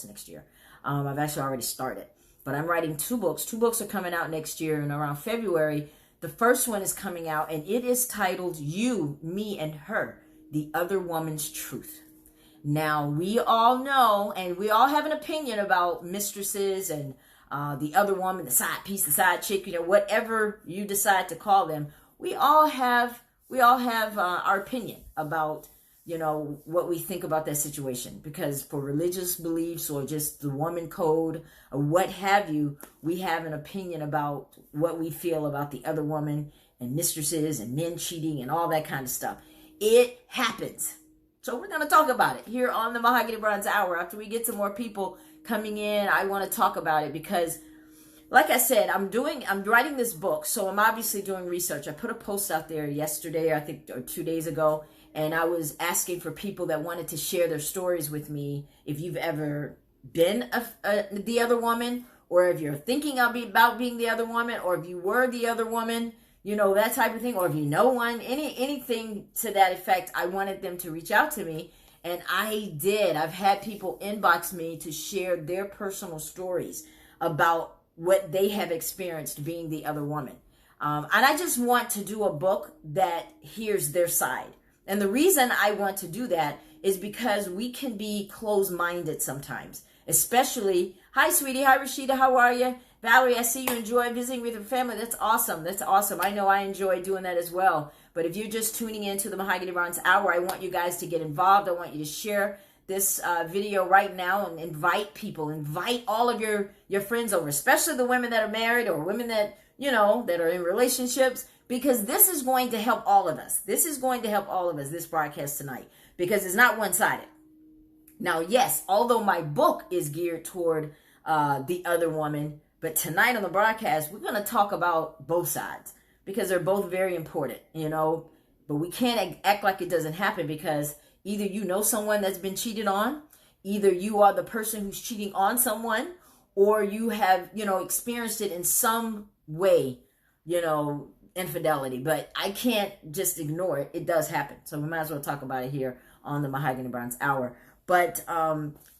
next year. I've actually already started, but I'm writing 2 books. 2 books are coming out next year, and around February, the first one is coming out, and it is titled You, Me, and Her, The Other Woman's Truth. Now, we all know, and we all have an opinion about mistresses and the other woman, the side piece, the side chick, whatever you decide to call them. We all have our opinion about, what we think about that situation, because for religious beliefs or just the woman code or what have you, we have an opinion about what we feel about the other woman and mistresses and men cheating and all that kind of stuff. It happens. So we're going to talk about it here on the Mahogany Bronze Hour. After we get some more people coming in, I want to talk about it because, like I said, I'm writing this book, so I'm obviously doing research. I put a post out there yesterday, I think, or 2 days ago, and I was asking for people that wanted to share their stories with me. If you've ever been the other woman, or if you're thinking about being the other woman, or if you were the other woman, that type of thing, or if you know one, anything to that effect, I wanted them to reach out to me, and I did. I've had people inbox me to share their personal stories about what they have experienced being the other woman. And I just want to do a book that hears their side. And the reason I want to do that is because we can be closed-minded sometimes, especially, hi, sweetie. Hi, Rashida. How are you? Valerie, I see you enjoy visiting with your family. That's awesome. That's awesome. I know I enjoy doing that as well. But if you're just tuning into the Mahogany Bronze Hour, I want you guys to get involved. I want you to share this video right now and invite people. Invite all of your friends over, especially the women that are married or women that, that are in relationships, because this is going to help all of us. This is going to help all of us, this broadcast tonight, because it's not one-sided. Now, yes, although my book is geared toward the other woman, but tonight on the broadcast, we're going to talk about both sides because they're both very important, but we can't act like it doesn't happen, because either you know someone that's been cheated on, either you are the person who's cheating on someone, or you have, experienced it in some way, infidelity. But I can't just ignore it. It does happen. So we might as well talk about it here on the Mahogany Bronze Hour. But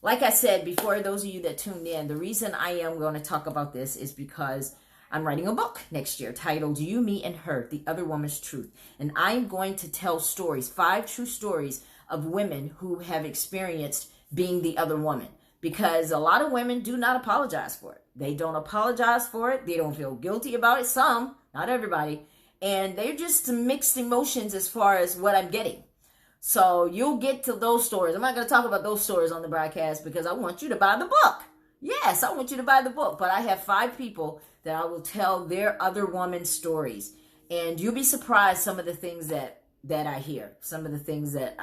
like I said before, those of you that tuned in, the reason I am going to talk about this is because I'm writing a book next year titled You, Me, and Her, The Other Woman's Truth. And I'm going to tell stories, 5 true stories of women who have experienced being the other woman. Because a lot of women do not apologize for it. They don't apologize for it. They don't feel guilty about it. Some, not everybody. And they're just mixed emotions as far as what I'm getting. So you'll get to those stories. I'm not going to talk about those stories on the broadcast because I want you to buy the book. Yes, I want you to buy the book. But I have 5 people that I will tell their other woman stories. And you'll be surprised some of the things that I hear. Some of the things that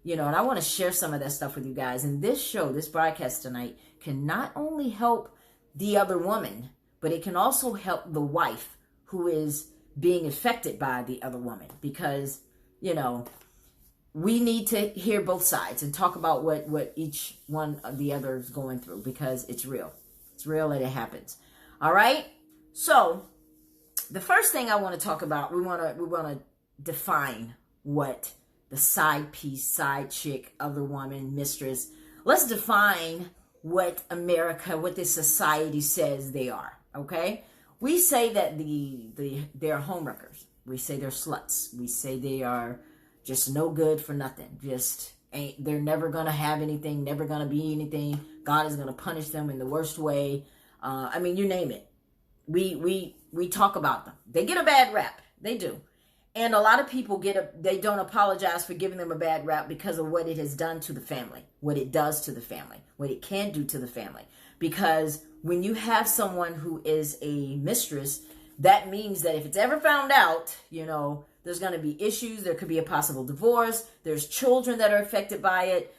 and I want to share some of that stuff with you guys. And this show, this broadcast tonight, can not only help the other woman, but it can also help the wife who is being affected by the other woman. Because, we need to hear both sides and talk about what each one of the other is going through, because it's real. It's real and it happens. All right? So, the first thing I want to talk about, we want to define what the side piece, side chick, other woman, mistress. Let's define what America, what this society says they are, okay? We say that they're homewreckers. We say they're sluts. We say they are just no good for nothing. They're never going to have anything, never going to be anything. God is going to punish them in the worst way. You name it. We talk about them. They get a bad rap. They do. And a lot of people they don't apologize for giving them a bad rap because of what it has done to the family, what it does to the family, what it can do to the family. Because when you have someone who is a mistress, that means that if it's ever found out, there's going to be issues. There could be a possible divorce. There's children that are affected by it.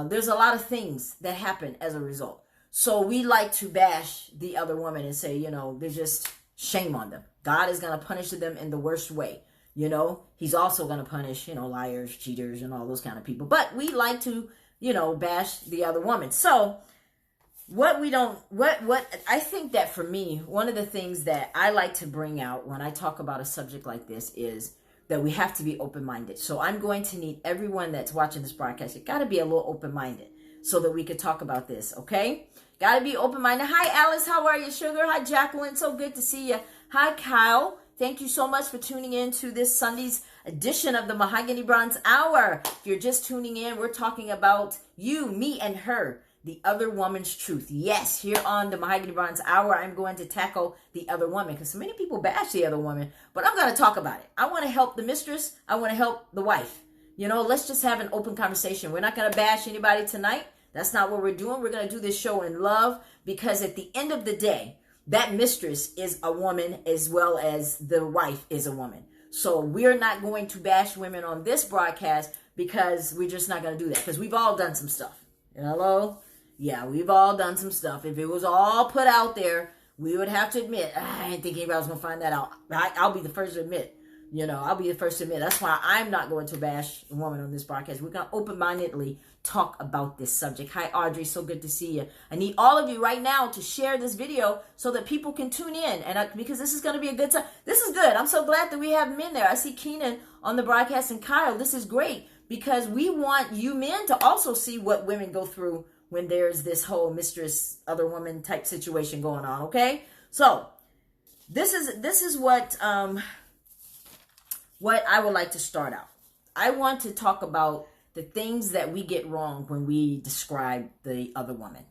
There's a lot of things that happen as a result. So we like to bash the other woman and say, there's just shame on them. God is going to punish them in the worst way. He's also going to punish, liars, cheaters, and all those kind of people. But we like to, bash the other woman. So what I think that for me, one of the things that I like to bring out when I talk about a subject like this is that we have to be open-minded. So I'm going to need everyone that's watching this broadcast, you got to be a little open-minded. so that we could talk about this, okay? Got to be open-minded. Hi, Alice. How are you, sugar? Hi, Jacqueline. So good to see you. Hi, Kyle. Thank you so much for tuning in to this Sunday's edition of the Mahogany Bronze Hour. If you're just tuning in, we're talking about you, me, and her, the other woman's truth. Yes, here on the Mahogany Bronze Hour, I'm going to tackle the other woman because so many people bash the other woman, but I'm going to talk about it. I want to help the mistress. I want to help the wife. You know, let's just have an open conversation. We're not going to bash anybody tonight. That's not what we're doing. We're going to do this show in love because at the end of the day, that mistress is a woman as well as the wife is a woman. So we're not going to bash women on this broadcast because we're just not going to do that because we've all done some stuff. Hello? Yeah, we've all done some stuff. If it was all put out there, we would have to admit, I didn't think anybody was going to find that out. I'll be the first to admit. You know, I'll be the first to admit. That's why I'm not going to bash a woman on this broadcast. We're going to open-mindedly talk about this subject. Hi, Audrey. So good to see you. I need all of you right now to share this video so that people can tune in. Because this is going to be a good time. This is good. I'm so glad that we have men there. I see Keenan on the broadcast and Kyle. This is great because we want you men to also see what women go through when there's this whole mistress, other woman type situation going on. Okay? So, this is what I would like to start out. I want to talk about the things that we get wrong when we describe the other woman.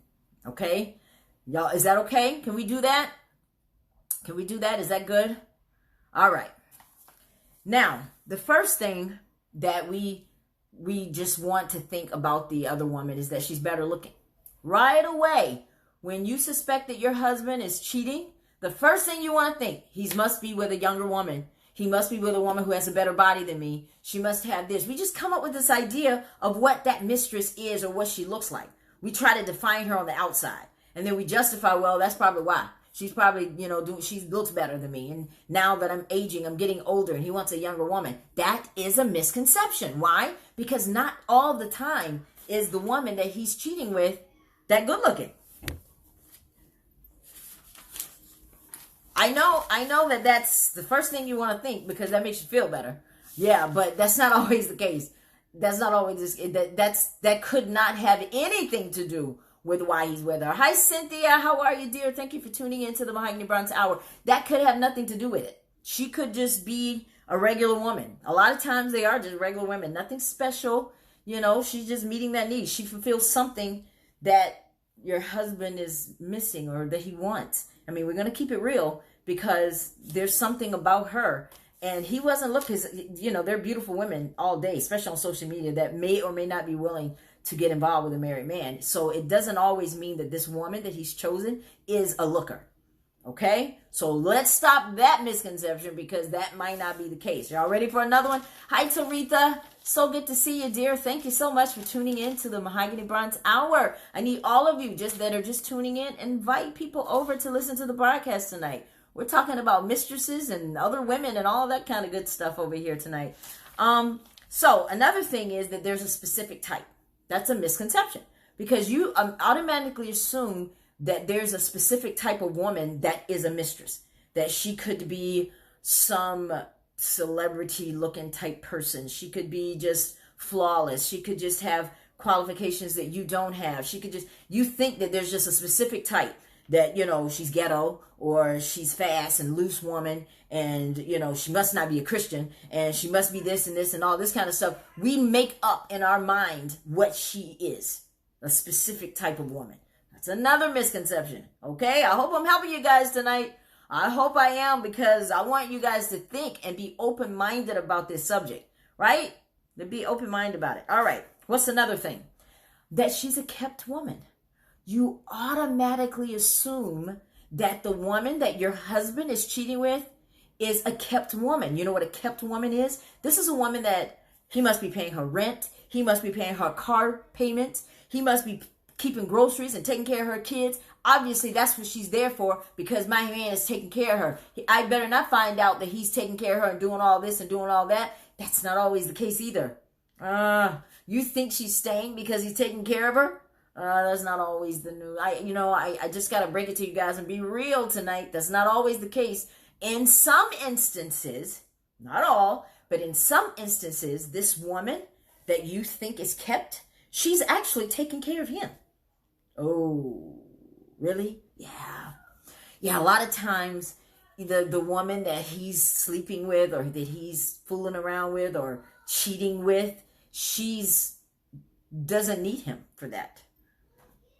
Okay? Y'all, is that okay? Can we do that? Can we do that? Is that good? All right. Now, the first thing that we just want to think about the other woman is that she's better looking. Right away, when you suspect that your husband is cheating, the first thing you want to think, he must be with a younger woman. He must be with a woman who has a better body than me. She must have this. We just come up with this idea of what that mistress is or what she looks like. We try to define her on the outside. And then we justify, well, that's probably why. She's probably, she looks better than me. And now that I'm aging, I'm getting older and he wants a younger woman. That is a misconception. Why? Because not all the time is the woman that he's cheating with that good looking. I know that that's the first thing you want to think because that makes you feel better. Yeah, but that's not always the case. That's not always that could not have anything to do with why he's with her. Hi, Cynthia. How are you, dear? Thank you for tuning into the Mahogany Bronze Hour. That could have nothing to do with it. She could just be a regular woman. A lot of times they are just regular women. Nothing special. She's just meeting that need. She fulfills something that your husband is missing or that he wants. I mean, we're going to keep it real because there's something about her. And he wasn't looking, they're beautiful women all day, especially on social media, that may or may not be willing to get involved with a married man. So it doesn't always mean that this woman that he's chosen is a looker. Okay? So let's stop that misconception because that might not be the case. Y'all ready for another one? Hi, Taritha. So good to see you, dear. Thank you so much for tuning in to the Mahogany Bronze Hour. I need all of you that are just tuning in. Invite people over to listen to the broadcast tonight. We're talking about mistresses and other women and all that kind of good stuff over here tonight. So another thing is that there's a specific type. That's a misconception because you automatically assume that there's a specific type of woman that is a mistress, that she could be some celebrity looking type person. She could be just flawless. She could just have qualifications that you don't have. You think that there's just a specific type that, she's ghetto or she's fast and loose woman and, she must not be a Christian and she must be this and this and all this kind of stuff. We make up in our mind what she is, a specific type of woman. That's another misconception. Okay. I hope I'm helping you guys tonight. I hope I am because I want you guys to think and be open-minded about this subject, right? To be open-minded about it. All right. What's another thing? That she's a kept woman. You automatically assume that the woman that your husband is cheating with is a kept woman. You know what a kept woman is? This is a woman that he must be paying her rent. He must be paying her car payments. He must be keeping groceries and taking care of her kids. Obviously, that's what she's there for because my man is taking care of her. I better not find out that he's taking care of her and doing all this and doing all that. That's not always the case either. You think she's staying because he's taking care of her? That's not always the news. I just got to break it to you guys and be real tonight. That's not always the case. In some instances, not all, but in some instances, this woman that you think is kept, She's actually taking care of him. Oh, really? Yeah. Yeah, a lot of times the woman that he's sleeping with or that he's fooling around with or cheating with, she's doesn't need him for that.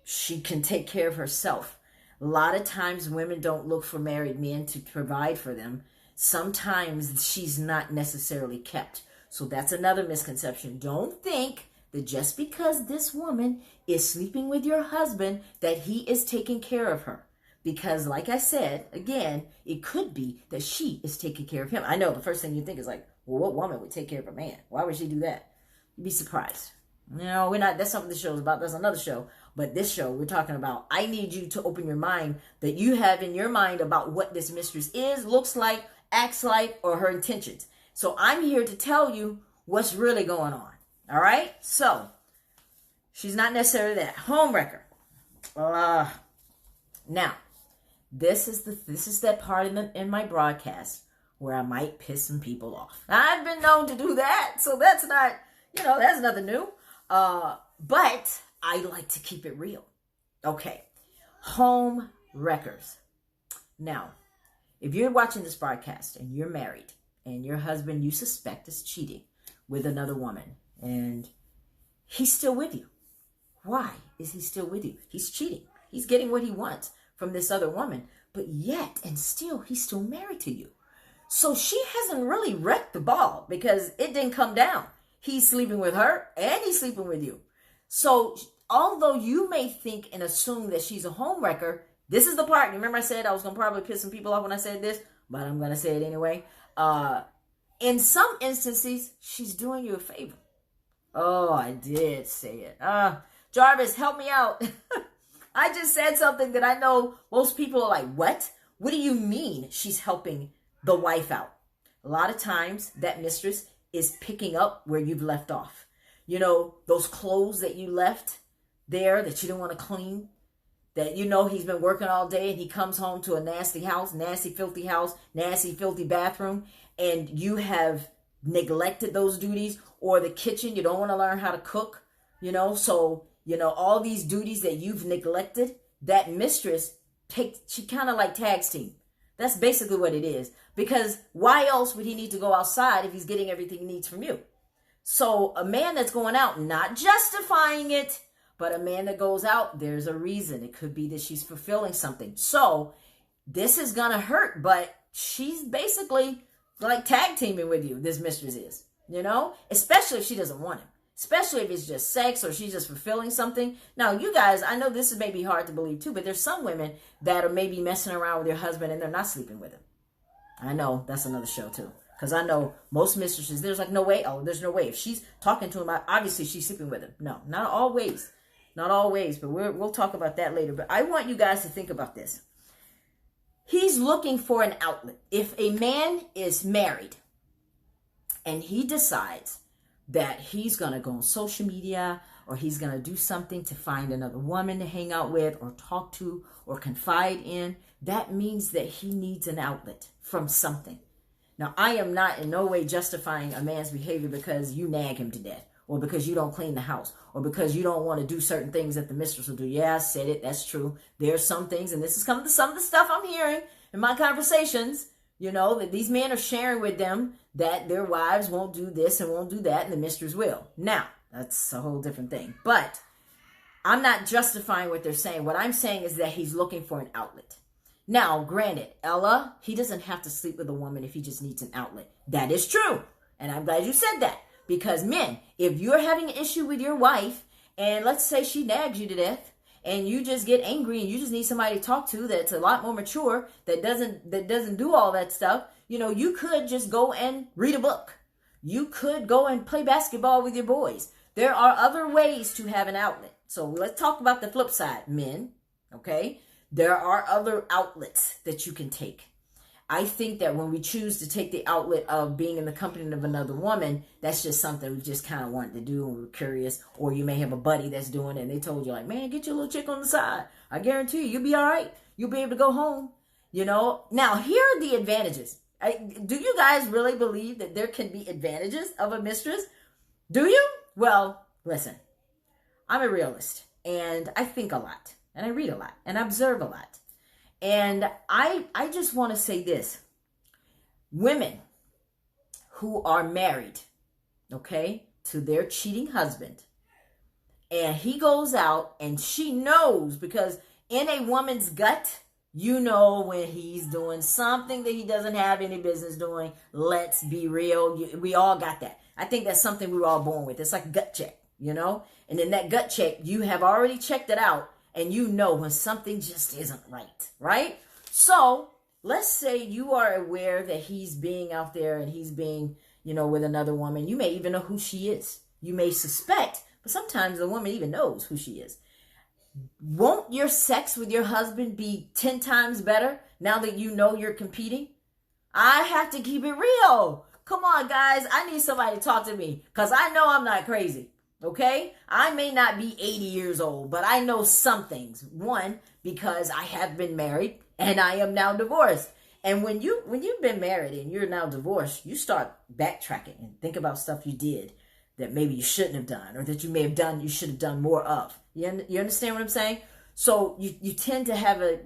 She can take care of herself. A lot of times women don't look for married men to provide for them. Sometimes she's not necessarily kept. So that's another misconception. Don't think that just because this woman is sleeping with your husband that he is taking care of her. Because like I said, again, it could be that she is taking care of him. I know the first thing you think is like, well, what woman would take care of a man? Why would she do that? You'd be surprised. No, we're not. That's something the show's about. That's another show. But this show, we're talking about, I need you to open your mind that you have in your mind about what this mistress is, looks like, acts like, or her intentions. So I'm here to tell you what's really going on. All right? So, she's not necessarily that. Homewrecker. Now, this is that part in my broadcast where I might piss some people off. I've been known to do that, so that's not, that's nothing new. But I like to keep it real. Okay. Home wreckers. Now, if you're watching this broadcast and you're married and your husband you suspect is cheating with another woman and he's still with you. Why is he still with you? He's cheating. He's getting what he wants from this other woman, but yet and still he's still married to you. So she hasn't really wrecked the ball because it didn't come down. He's sleeping with her and he's sleeping with you. So although you may think and assume that she's a homewrecker, this is the part. Remember I said I was going to probably piss some people off when I said this, but I'm going to say it anyway. In some instances, she's doing you a favor. Oh, I did say it. Jarvis, help me out. I just said something that I know most people are like, what? What do you mean she's helping the wife out? A lot of times that mistress is picking up where you've left off. Those clothes that you left there that you didn't want to clean, that he's been working all day and he comes home to a nasty house, nasty, filthy bathroom, and you have neglected those duties, or the kitchen, you don't want to learn how to cook, so, all these duties that you've neglected, that mistress she kind of like tags team. That's basically what it is. Because why else would he need to go outside if he's getting everything he needs from you? So a man that's going out, not justifying it, but a man that goes out, there's a reason. It could be that she's fulfilling something. So this is going to hurt, but she's basically like tag teaming with you, this mistress is, especially if she doesn't want him. Especially if it's just sex or she's just fulfilling something. Now, you guys, I know this is maybe hard to believe too, but there's some women that are maybe messing around with their husband and they're not sleeping with him. I know that's another show too. Because I know most mistresses, there's like no way. Oh, there's no way. If she's talking to him, obviously she's sleeping with him. No, not always. Not always, but we'll talk about that later. But I want you guys to think about this. He's looking for an outlet. If a man is married and he decides that he's going to go on social media or he's going to do something to find another woman to hang out with or talk to or confide in, that means that he needs an outlet from something. Now, I am not in no way justifying a man's behavior because you nag him to death or because you don't clean the house or because you don't want to do certain things that the mistress will do. Yeah, I said it. That's true. There are some things, and this is coming to some of the stuff I'm hearing in my conversations, that these men are sharing with them that their wives won't do this and won't do that, and the mistress will. Now, that's a whole different thing. But I'm not justifying what they're saying. What I'm saying is that he's looking for an outlet. Now, granted, Ella, he doesn't have to sleep with a woman if he just needs an outlet. That is true. And I'm glad you said that. Because men, if you're having an issue with your wife, and let's say she nags you to death, and you just get angry and you just need somebody to talk to that's a lot more mature, that doesn't do all that stuff, you could just go and read a book. You could go and play basketball with your boys. There are other ways to have an outlet. So let's talk about the flip side, men, okay? There are other outlets that you can take. I think that when we choose to take the outlet of being in the company of another woman, that's just something we just kind of wanted to do and we're curious. Or you may have a buddy that's doing it and they told you like, man, get your little chick on the side. I guarantee you'll be all right. You'll be able to go home. Now here are the advantages. Do you guys really believe that there can be advantages of a mistress? Do you? Well, listen. I'm a realist, and I think a lot, and I read a lot, and I observe a lot. And I just want to say this. Women who are married, okay, to their cheating husband, and he goes out and she knows, because in a woman's gut, you know when he's doing something that he doesn't have any business doing. Let's be real. We all got that. I think that's something we were all born with. It's like a gut check, you know? And in that gut check, you have already checked it out, and you know when something just isn't right, right? So let's say you are aware that he's being out there and he's being, with another woman. You may even know who she is. You may suspect, but sometimes the woman even knows who she is. Won't your sex with your husband be 10 times better now that you know you're competing? I have to keep it real. Come on, guys. I need somebody to talk to me, because I know I'm not crazy. Okay? I may not be 80 years old, but I know some things. One, because I have been married and I am now divorced. And when you've been married and you're now divorced, you start backtracking and think about stuff you did that maybe you shouldn't have done, or that you may have done, you should have done more of. You understand what I'm saying? So you tend to have a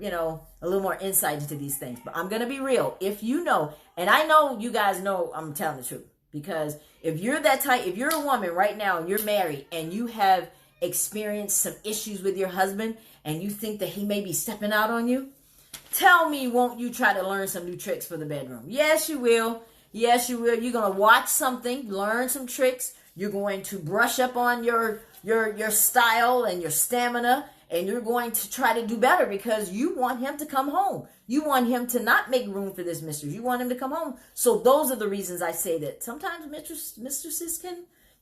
little more insight into these things. But I'm going to be real. If you know, and I know you guys know I'm telling the truth, because if you're that type, if you're a woman right now and you're married and you have experienced some issues with your husband and you think that he may be stepping out on you, tell me, won't you try to learn some new tricks for the bedroom? Yes, you will. Yes, you will. You're going to watch something, learn some tricks. You're going to brush up on your style and your stamina, and you're going to try to do better because you want him to come home. You want him to not make room for this mistress. You want him to come home. So those are the reasons I say that sometimes mistresses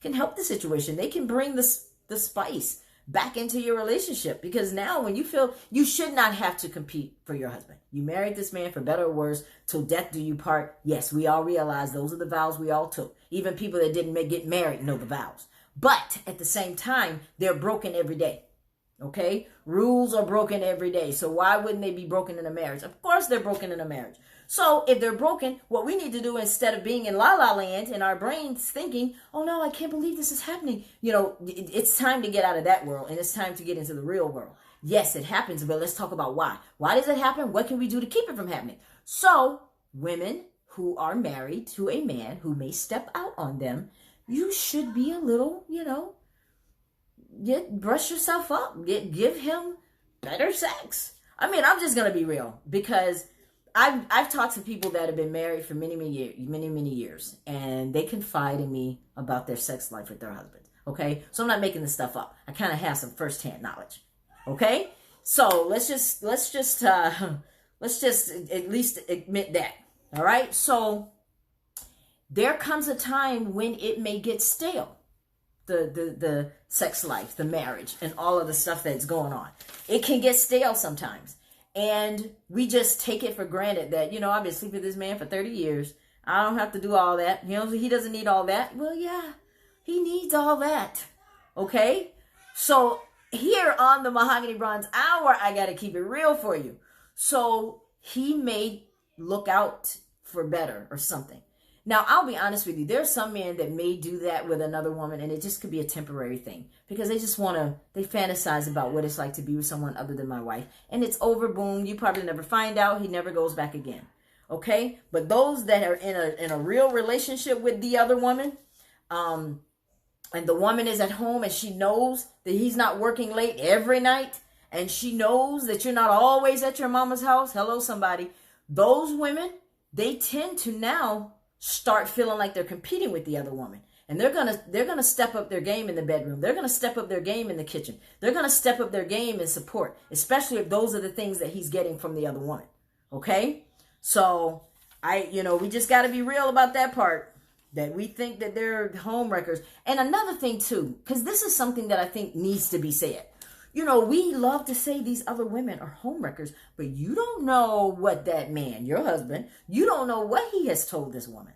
can help the situation. They can bring the spice back into your relationship, because now when you feel you should not have to compete for your husband. You married this man for better or worse, till death do you part. Yes, we all realize those are the vows we all took. Even people that didn't get married know the vows. But at the same time, they're broken every day. Okay? Rules are broken every day. So why wouldn't they be broken in a marriage? Of course they're broken in a marriage. So if they're broken, what we need to do, instead of being in la la land in our brains thinking, oh no, I can't believe this is happening. It's time to get out of that world, and it's time to get into the real world. Yes, it happens, but let's talk about why. Why does it happen? What can we do to keep it from happening? So women who are married to a man who may step out on them, you should be a little, brush yourself up, give him better sex. I mean, I'm just going to be real, because I've talked to people that have been married for many years, and they confide in me about their sex life with their husbands. Okay, so I'm not making this stuff up. I kind of have some firsthand knowledge. Okay, so let's just at least admit that. All right, so there comes a time when it may get stale. The sex life, the marriage, and all of the stuff that's going on. It can get stale sometimes. And we just take it for granted that, I've been sleeping with this man for 30 years. I don't have to do all that. He doesn't need all that. Well, yeah, he needs all that. Okay? So here on the Mahogany Bronze Hour, I got to keep it real for you. So he may look out for better or something. Now, I'll be honest with you. There are some men that may do that with another woman, and it just could be a temporary thing, because they just they fantasize about what it's like to be with someone other than my wife. And it's over, boom. You probably never find out. He never goes back again. Okay? But those that are in a real relationship with the other woman, and the woman is at home and she knows that he's not working late every night, and she knows that you're not always at your mama's house. Hello, somebody. Those women, they tend to now start feeling like they're competing with the other woman. And they're gonna step up their game in the bedroom. They're gonna step up their game in the kitchen. They're gonna step up their game in support, especially if those are the things that he's getting from the other woman. Okay? So we just gotta be real about that part, that we think that they're home wreckers. And another thing too, because this is something that I think needs to be said. We love to say these other women are homewreckers, but you don't know what that man, your husband, you don't know what he has told this woman.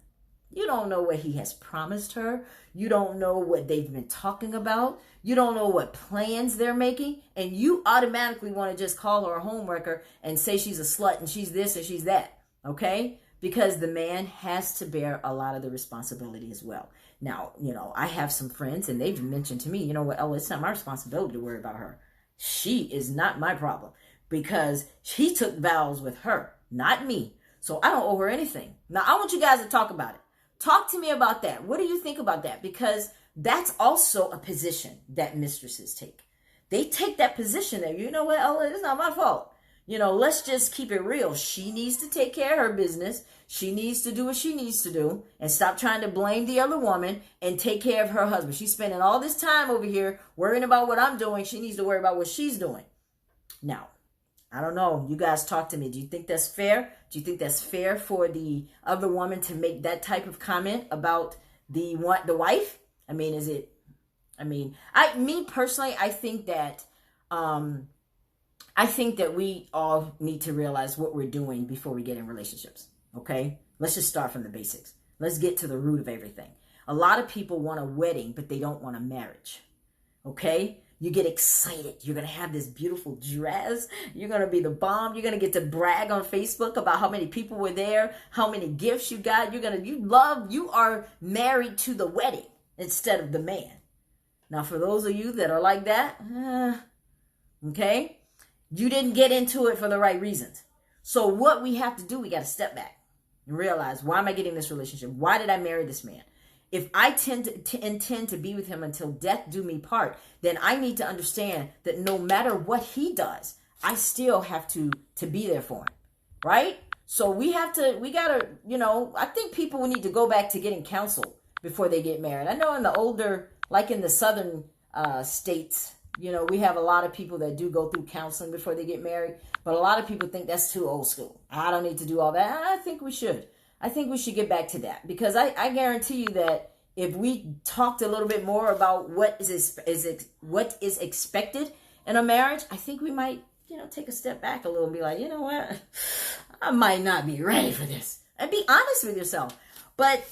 You don't know what he has promised her. You don't know what they've been talking about. You don't know what plans they're making. And you automatically want to just call her a homewrecker and say she's a slut and she's this and she's that. Okay? because the man has to bear a lot of the responsibility as well. Now, I have some friends and they've mentioned to me, you know what, Ella, it's not my responsibility to worry about her. She is not my problem because he took vows with her, not me. So I don't owe her anything. Now, I want you guys to talk about it. Talk to me about that. What do you think about that? Because that's also a position that mistresses take. They take that position that, you know what, Ella, it's not my fault. Let's just keep it real. She needs to take care of her business. She needs to do what she needs to do and stop trying to blame the other woman and take care of her husband. She's spending all this time over here worrying about what I'm doing. She needs to worry about what she's doing. Now, I don't know. You guys talk to me. Do you think that's fair? Do you think that's fair for the other woman to make that type of comment about the wife? I mean, is it? I mean, me personally, I think that we all need to realize what we're doing before we get in relationships. Okay, let's just start from the basics. Let's get to the root of everything. A lot of people want a wedding, but they don't want a marriage. Okay. You get excited. You're going to have this beautiful dress. You're going to be the bomb. You're going to get to brag on Facebook about how many people were there, how many gifts you got. You are married to the wedding instead of the man. Now, for those of you that are like that, okay, you didn't get into it for the right reasons. So what we have to do, we got to step back and realize, why am I getting this relationship? Why did I marry this man? If I intend to be with him until death do me part, then I need to understand that no matter what he does, I still have to be there for him, right? So we gotta, I think people need to go back to getting counsel before they get married. I know in the older, like in the southern states, we have a lot of people that do go through counseling before they get married, but a lot of people think that's too old school. I don't need to do all that. I think we should. I think we should get back to that, because I guarantee you that if we talked a little bit more about what is expected in a marriage, I think we might, take a step back a little and be like, you know what, I might not be ready for this. And be honest with yourself. But,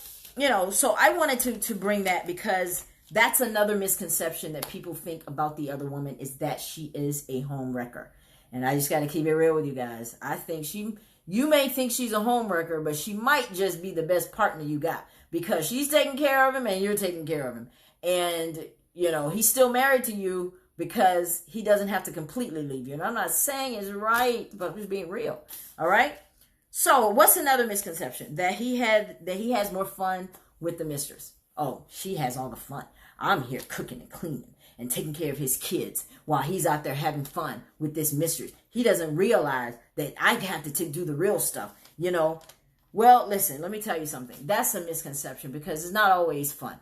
so I wanted to bring that, because that's another misconception that people think about the other woman, is that she is a home wrecker. And I just got to keep it real with you guys. I think you may think she's a homewrecker, but she might just be the best partner you got, because she's taking care of him and you're taking care of him. And, he's still married to you because he doesn't have to completely leave you. And I'm not saying it's right, but I'm just being real. All right. So what's another misconception? That he has more fun with the mistress. Oh, she has all the fun. I'm here cooking and cleaning and taking care of his kids while he's out there having fun with this mistress. He doesn't realize that I have to do the real stuff, Well, listen, let me tell you something. That's a misconception, because it's not always fun.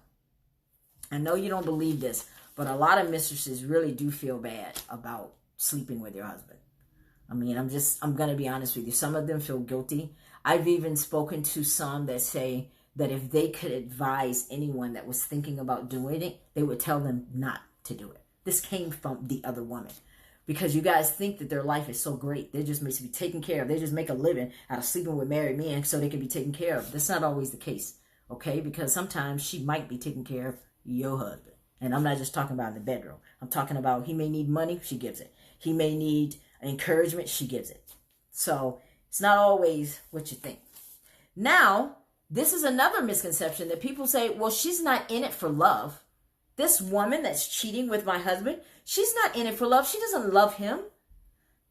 I know you don't believe this, but a lot of mistresses really do feel bad about sleeping with your husband. I mean, I'm going to be honest with you. Some of them feel guilty. I've even spoken to some that say that if they could advise anyone that was thinking about doing it, they would tell them not to do it. This came from the other woman, because you guys think that their life is so great. They just must be taken care of. They just make a living out of sleeping with married men so they can be taken care of. That's not always the case, okay? Because sometimes she might be taking care of your husband. And I'm not just talking about in the bedroom. I'm talking about, he may need money, she gives it. He may need encouragement, she gives it. So it's not always what you think. Now, this is another misconception that people say, well, she's not in it for love. This woman that's cheating with my husband, she's not in it for love. She doesn't love him.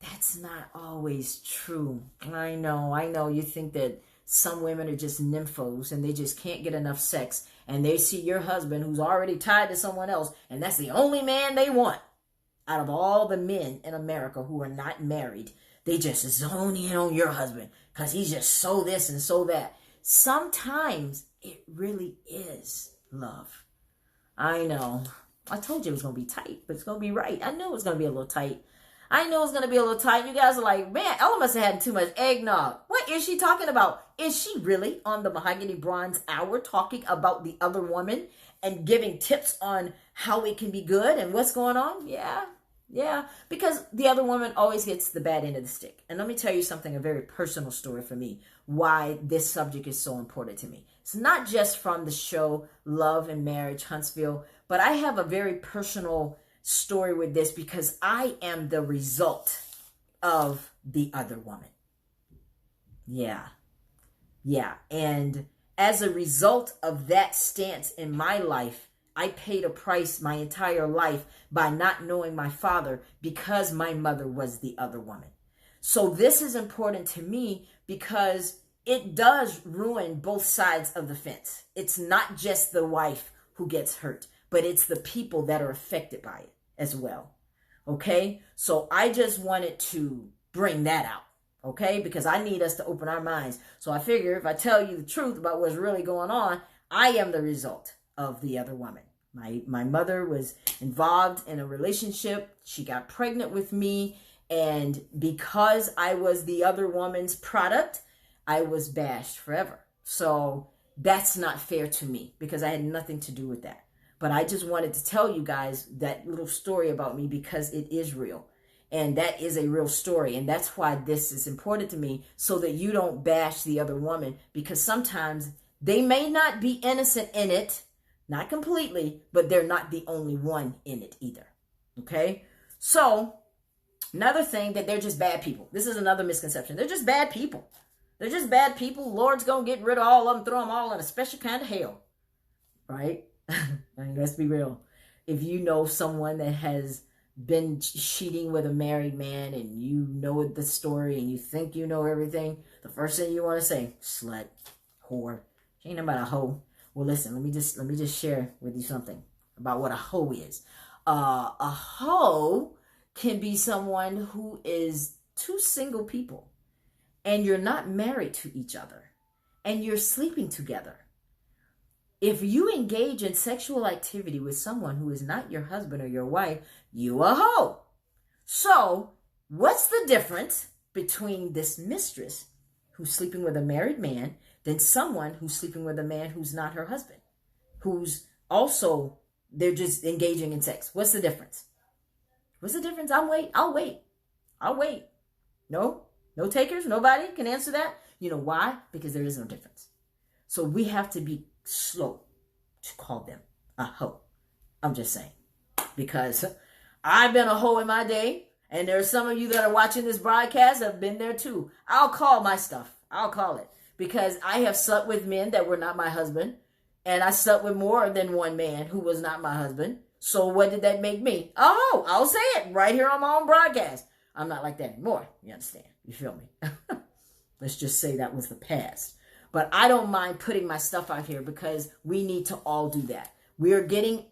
That's not always true. I know. You think that some women are just nymphos and they just can't get enough sex. And they see your husband who's already tied to someone else, and that's the only man they want. Out of all the men in America who are not married, they just zone in on your husband because he's just so this and so that. Sometimes it really is love. I know. I told you it was going to be tight, but it's going to be right. I knew it was going to be a little tight. You guys are like, man, Ella must have had too much eggnog. What is she talking about? Is she really on the Mahogany Bronze Hour talking about the other woman and giving tips on how it can be good and what's going on? Yeah. Because the other woman always gets the bad end of the stick. And let me tell you something, a very personal story for me, why this subject is so important to me. It's not just from the show Love and Marriage, Huntsville, but I have a very personal story with this because I am the result of the other woman. Yeah. Yeah. And as a result of that stance in my life, I paid a price my entire life by not knowing my father because my mother was the other woman. So this is important to me because it does ruin both sides of the fence. It's not just the wife who gets hurt, but it's the people that are affected by it as well. Okay? So I just wanted to bring that out. Okay? Because I need us to open our minds. So I figure if I tell you the truth about what's really going on, I am the result of the other woman. My mother was involved in a relationship. She got pregnant with me. And because I was the other woman's product, I was bashed forever. So that's not fair to me because I had nothing to do with that. But I just wanted to tell you guys that little story about me because it is real. And that is a real story. And that's why this is important to me, so that you don't bash the other woman, because sometimes they may not be innocent in it, not completely, but they're not the only one in it either. Okay? So another thing, that they're just bad people. This is another misconception. They're just bad people. They're just bad people. Lord's going to get rid of all of them, throw them all in a special kind of hell. Right? I mean, let's be real. If you know someone that has been cheating with a married man and you know the story and you think you know everything, the first thing you want to say, slut, whore. She ain't about a hoe. Well, listen, let me just share with you something about what a hoe is. A hoe can be someone who is two single people and you're not married to each other and you're sleeping together. If you engage in sexual activity with someone who is not your husband or your wife, you a hoe. So what's the difference between this mistress who's sleeping with a married man than someone who's sleeping with a man who's not her husband, who's also, they're just engaging in sex? What's the difference? What's the difference? I'll wait. No takers. Nobody can answer that. You know why? Because there is no difference. So we have to be slow to call them a hoe. I'm just saying, because I've been a hoe in my day, and there are some of you that are watching this broadcast that have been there too. I'll call my stuff. I'll call it, because I have slept with men that were not my husband, and I slept with more than one man who was not my husband. So what did that make me? Oh, I'll say it right here on my own broadcast. I'm not like that anymore. You understand? You feel me? Let's just say that was the past. But I don't mind putting my stuff out here because we need to all do that. We are getting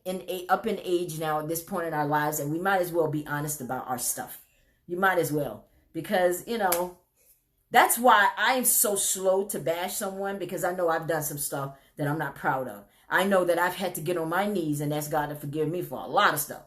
up in age now at this point in our lives, and we might as well be honest about our stuff. You might as well. Because, that's why I am so slow to bash someone, because I know I've done some stuff that I'm not proud of. I know that I've had to get on my knees and ask God to forgive me for a lot of stuff.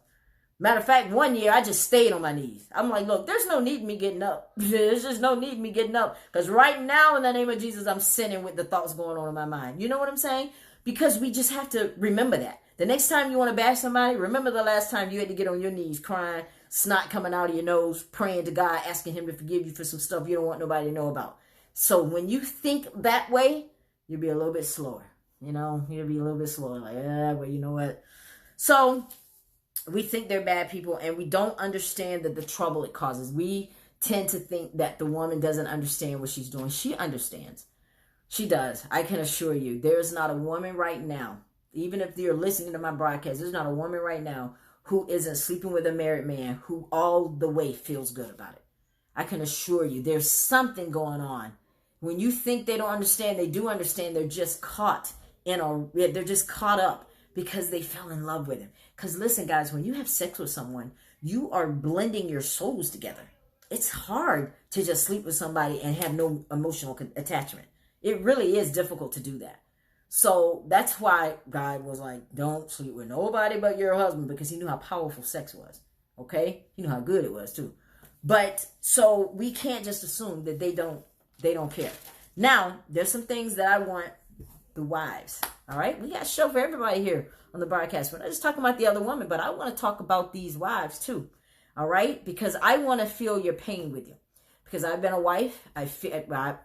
Matter of fact, one year I just stayed on my knees. I'm like, look, there's no need in me getting up. There's just no need in me getting up. Because right now, in the name of Jesus, I'm sinning with the thoughts going on in my mind. You know what I'm saying? Because we just have to remember that. The next time you want to bash somebody, remember the last time you had to get on your knees crying, snot coming out of your nose, praying to God, asking him to forgive you for some stuff you don't want nobody to know about. So when you think that way, you'll be a little bit slower. You'll be a little bit slower. Like, well, you know what? So we think they're bad people, and we don't understand the trouble it causes. We tend to think that the woman doesn't understand what she's doing. She understands. She does. I can assure you, there's not a woman right now, even if you're listening to my broadcast, there's not a woman right now who isn't sleeping with a married man who all the way feels good about it. I can assure you, there's something going on. When you think they don't understand, they do understand. They're just caught they're just caught up because they fell in love with him. Because listen, guys, when you have sex with someone, you are blending your souls together. It's hard to just sleep with somebody and have no emotional attachment. It really is difficult to do that. So that's why God was like, don't sleep with nobody but your husband, because he knew how powerful sex was. Okay? He knew how good it was too. But so we can't just assume that they don't care. Now, there's some things that I want the wives. All right? We got a show for everybody here on the broadcast. We're not just talking about the other woman, but I want to talk about these wives too. All right? Because I want to feel your pain with you. Because I've been a wife. I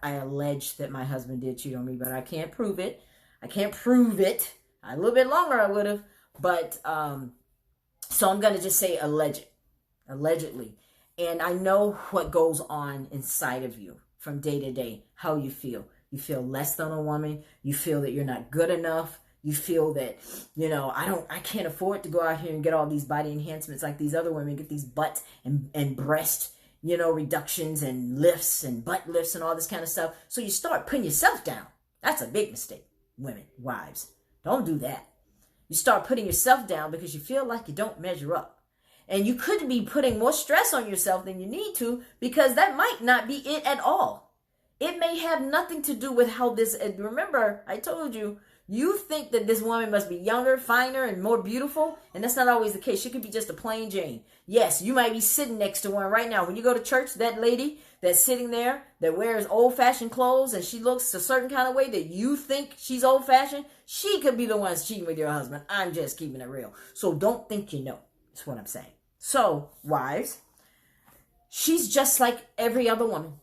allege that my husband did cheat on me, but I can't prove it. A little bit longer I would have. But, so I'm going to just say allegedly. And I know what goes on inside of you from day to day, how you feel. You feel less than a woman. You feel that you're not good enough. You feel that, I can't afford to go out here and get all these body enhancements like these other women, get these butt and breast, reductions and lifts and butt lifts and all this kind of stuff. So you start putting yourself down. That's a big mistake, women, wives. Don't do that. You start putting yourself down because you feel like you don't measure up. And you could be putting more stress on yourself than you need to, because that might not be it at all. It may have nothing to do with how this, remember, I told you, you think that this woman must be younger, finer, and more beautiful, and that's not always the case. She could be just a plain Jane. Yes, you might be sitting next to one right now. When you go to church, that lady that's sitting there that wears old-fashioned clothes and she looks a certain kind of way that you think she's old-fashioned, she could be the one cheating with your husband. I'm just keeping it real. So don't think you know. That's what I'm saying. So, wives, she's just like every other woman.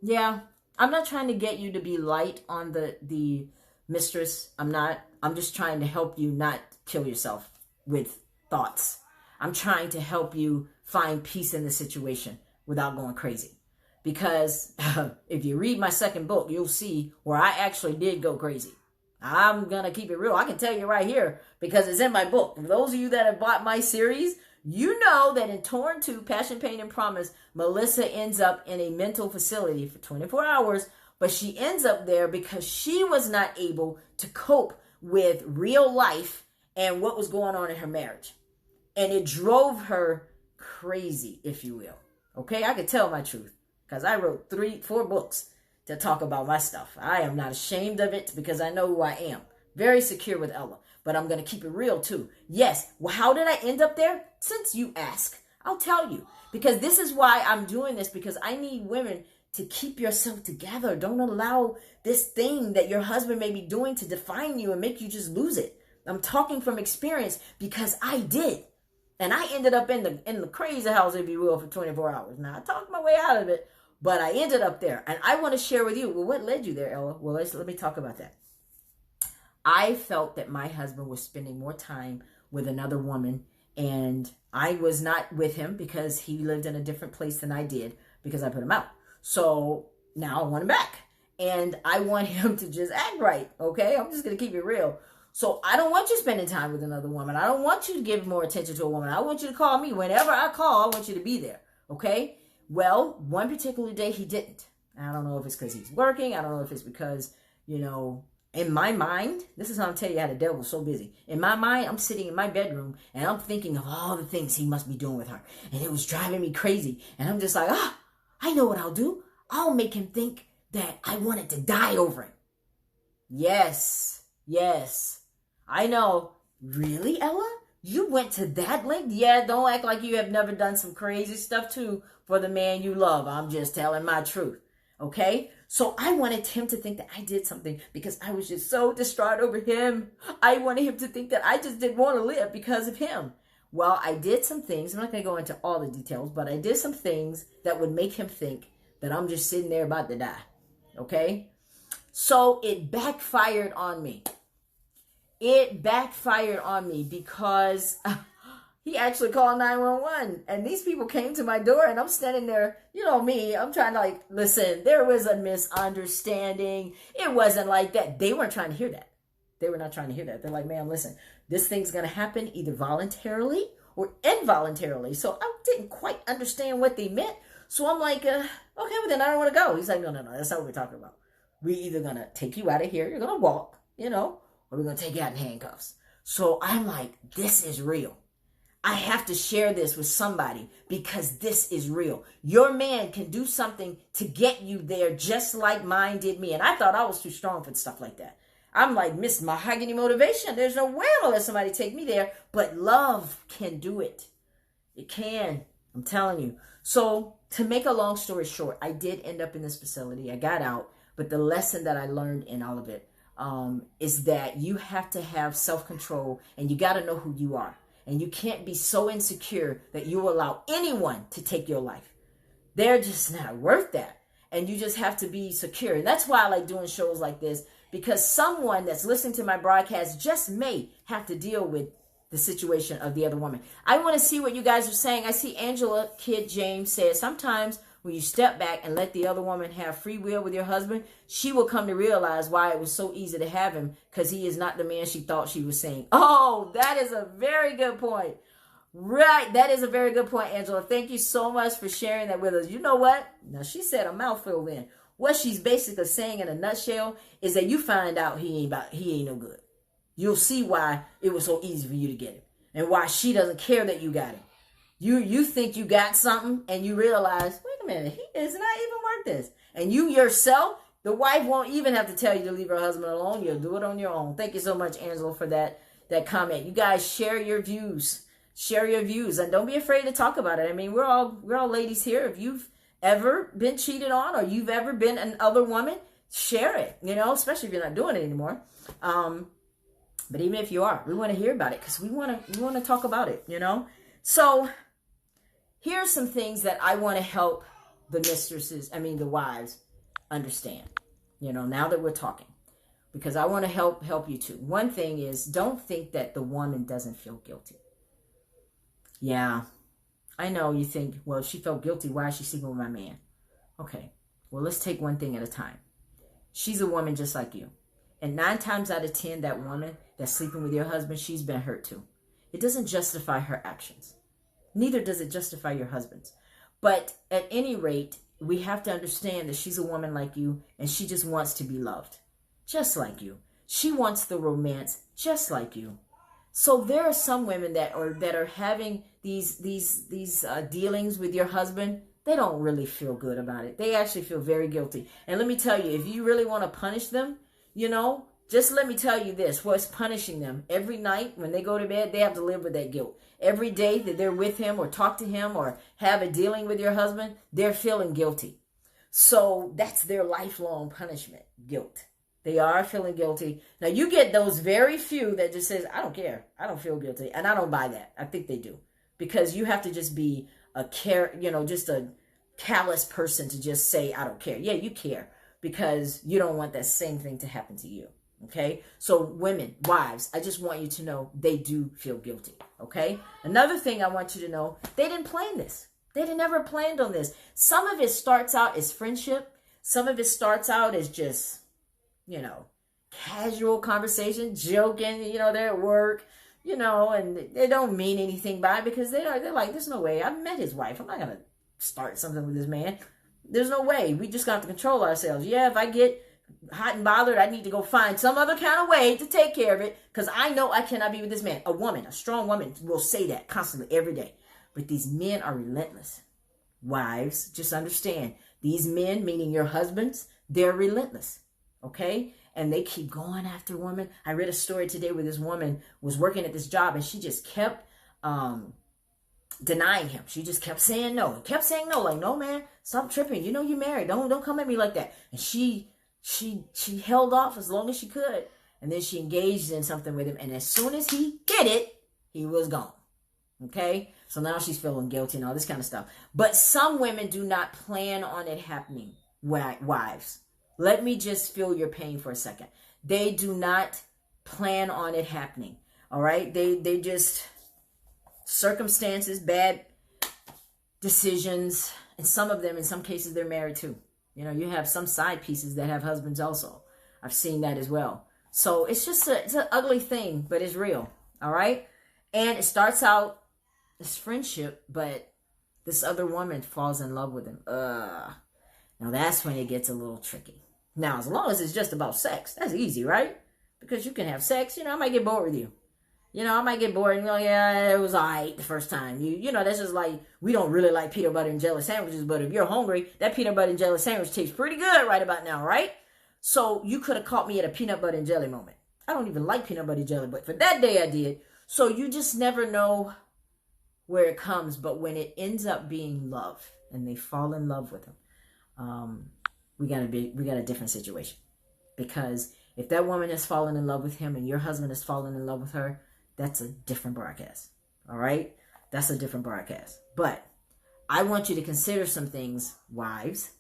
Yeah, I'm not trying to get you to be light on the mistress. I'm not. I'm just trying to help you not kill yourself with thoughts. I'm trying to help you find peace in the situation without going crazy. Because if you read my second book, you'll see where I actually did go crazy. I'm going to keep it real. I can tell you right here because it's in my book. For those of you that have bought my series, you know that in Torn 2, Passion, Pain, and Promise, Melissa ends up in a mental facility for 24 hours. But she ends up there because she was not able to cope with real life and what was going on in her marriage. And it drove her crazy, if you will. Okay, I could tell my truth because I wrote 3-4 books to talk about my stuff. I am not ashamed of it because I know who I am. Very secure with Ella. But I'm going to keep it real too. Yes, well, how did I end up there? Since you ask, I'll tell you. Because this is why I'm doing this, because I need women to keep yourself together. Don't allow this thing that your husband may be doing to define you and make you just lose it. I'm talking from experience because I did. And I ended up in the crazy house, if you will, for 24 hours. Now, I talked my way out of it, but I ended up there. And I want to share with you, well, what led you there, Ella? Well, let me talk about that. I felt that my husband was spending more time with another woman, and I was not with him because he lived in a different place than I did because I put him out. So now I want him back, and I want him to just act right. Okay, I'm just going to keep it real. So I don't want you spending time with another woman. I don't want you to give more attention to a woman. I want you to call me. Whenever I call, I want you to be there. Okay? Well, one particular day he didn't. I don't know if it's because he's working. I don't know if it's because, in my mind, this is how I'm telling you how the devil's so busy. In my mind, I'm sitting in my bedroom and I'm thinking of all the things he must be doing with her. And it was driving me crazy. And I'm just like, I know what I'll do. I'll make him think that I wanted to die over him. Yes. I know. Really, Ella? You went to that length? Yeah, don't act like you have never done some crazy stuff too for the man you love. I'm just telling my truth. Okay? So I wanted him to think that I did something because I was just so distraught over him. I wanted him to think that I just didn't want to live because of him. Well, I did some things. I'm not going to go into all the details, but I did some things that would make him think that I'm just sitting there about to die. Okay? So it backfired on me. It backfired on me because he actually called 911, and these people came to my door, and I'm standing there, you know me, I'm trying to listen, there was a misunderstanding. It wasn't like that. They weren't trying to hear that. They were not trying to hear that. They're like, ma'am, listen, this thing's going to happen either voluntarily or involuntarily. So I didn't quite understand what they meant. So I'm like, okay, well then I don't want to go. He's like, no, that's not what we're talking about. We're either going to take you out of here, you're going to walk, or we're going to take you out in handcuffs. So I'm like, this is real. I have to share this with somebody because this is real. Your man can do something to get you there just like mine did me. And I thought I was too strong for stuff like that. I'm like, Miss Mahogany Motivation. There's no way I'm going to let somebody take me there. But love can do it. It can. I'm telling you. So to make a long story short, I did end up in this facility. I got out. But the lesson that I learned in all of it is that you have to have self-control and you got to know who you are. And you can't be so insecure that you allow anyone to take your life. They're just not worth that. And you just have to be secure. And that's why I like doing shows like this, because someone that's listening to my broadcast just may have to deal with the situation of the other woman. I want to see what you guys are saying. I see Angela Kidd James says, sometimes when you step back and let the other woman have free will with your husband, she will come to realize why it was so easy to have him, because he is not the man she thought she was seeing. Oh, that is a very good point. Right. That is a very good point, Angela. Thank you so much for sharing that with us. You know what? Now, she said a mouthful then. What she's basically saying in a nutshell is that you find out he ain't no good. You'll see why it was so easy for you to get him, and why she doesn't care that you got him. You think you got something, and you realize, wait a minute, he is not even worth this. And you yourself, the wife, won't even have to tell you to leave her husband alone. You'll do it on your own. Thank you so much, Angela, for that comment. You guys share your views. Share your views, and don't be afraid to talk about it. I mean, we're all ladies here. If you've ever been cheated on, or you've ever been an other woman, share it, especially if you're not doing it anymore. But even if you are, we want to hear about it, because we want to talk about it, So here's some things that I want to help the wives understand, now that we're talking, because I want to help you too. One thing is, don't think that the woman doesn't feel guilty. Yeah, I know you think, well, she felt guilty. Why is she sleeping with my man? Okay, well, let's take one thing at a time. She's a woman just like you. And 9 times out of 10, that woman that's sleeping with your husband, she's been hurt too. It doesn't justify her actions. Neither does it justify your husband's. But at any rate, we have to understand that she's a woman like you, and she just wants to be loved, just like you. She wants the romance, just like you. So there are some women that are having these dealings with your husband. They don't really feel good about it. They actually feel very guilty. And let me tell you, if you really want to punish them, just let me tell you this. What's punishing them? Every night when they go to bed, they have to live with that guilt. Every day that they're with him or talk to him or have a dealing with your husband, they're feeling guilty. So that's their lifelong punishment, guilt. They are feeling guilty. Now, you get those very few that just says, I don't care. I don't feel guilty. And I don't buy that. I think they do. Because you have to just be just a callous person to just say, I don't care. Yeah, you care, because you don't want that same thing to happen to you. Okay? So women, wives, I just want you to know they do feel guilty. Okay? Another thing I want you to know, they didn't plan this. They never planned on this. Some of it starts out as friendship. Some of it starts out as just, casual conversation, joking, they're at work, and they don't mean anything by it, because they're like, there's no way. I've met his wife. I'm not going to start something with this man. There's no way. We just got to control ourselves. Yeah, if I get hot and bothered, I need to go find some other kind of way to take care of it, because I know I cannot be with this man. A strong woman will say that constantly every day. But these men are relentless. Wives, just understand, these men, meaning your husbands, they're relentless. Okay? And they keep going after women. I read a story today where this woman was working at this job, and she just kept denying him. She just kept saying no. And kept saying no. Like, no, man, stop tripping. You're married. Don't come at me like that. And she held off as long as she could. And then she engaged in something with him. And as soon as he did it, he was gone. Okay? So now she's feeling guilty and all this kind of stuff. But some women do not plan on it happening, wives. Let me just feel your pain for a second. They do not plan on it happening. All right? They just, circumstances, bad decisions. And some of them, in some cases, they're married too. You have some side pieces that have husbands also. I've seen that as well. So it's just it's an ugly thing, but it's real. All right? And it starts out as friendship, but this other woman falls in love with him. Now that's when it gets a little tricky. Now, as long as it's just about sex, that's easy, right? Because you can have sex. I might get bored with you. I might get bored and go, yeah, it was all right the first time. That's just like, we don't really like peanut butter and jelly sandwiches, but if you're hungry, that peanut butter and jelly sandwich tastes pretty good right about now, right? So you could have caught me at a peanut butter and jelly moment. I don't even like peanut butter and jelly, but for that day I did. So you just never know where it comes. But when it ends up being love and they fall in love with him, we got a different situation. Because if that woman has fallen in love with him and your husband has fallen in love with her, that's a different broadcast. All right? That's a different broadcast. But I want you to consider some things, wives.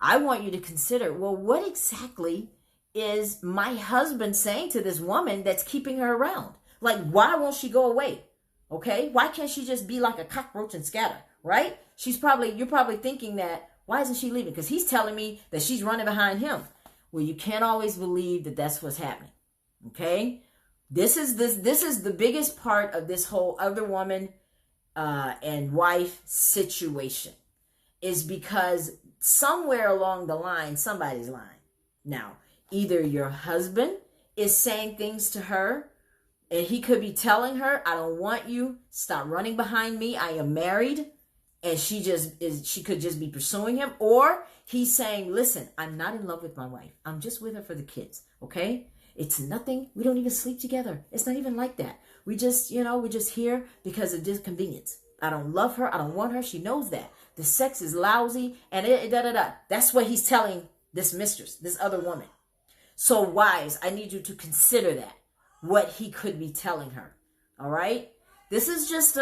I want you to consider, well, what exactly is my husband saying to this woman that's keeping her around? Like, why won't she go away? Okay? Why can't she just be like a cockroach and scatter? Right? you're probably thinking that, why isn't she leaving? Because he's telling me that she's running behind him. Well, you can't always believe that that's what's happening. Okay? This is the biggest part of this whole other woman and wife situation, is because somewhere along the line, somebody's lying. Now, either your husband is saying things to her, and he could be telling her, I don't want you, stop running behind me, I am married, and she could just be pursuing him. Or he's saying, listen, I'm not in love with my wife, I'm just with her for the kids, okay? It's nothing, we don't even sleep together, it's not even like that. We're just here because of disconvenience. I don't love her, I don't want her, she knows that. The sex is lousy, and That's what he's telling this mistress, this other woman. So wives, I need you to consider that, what he could be telling her. All right? This is just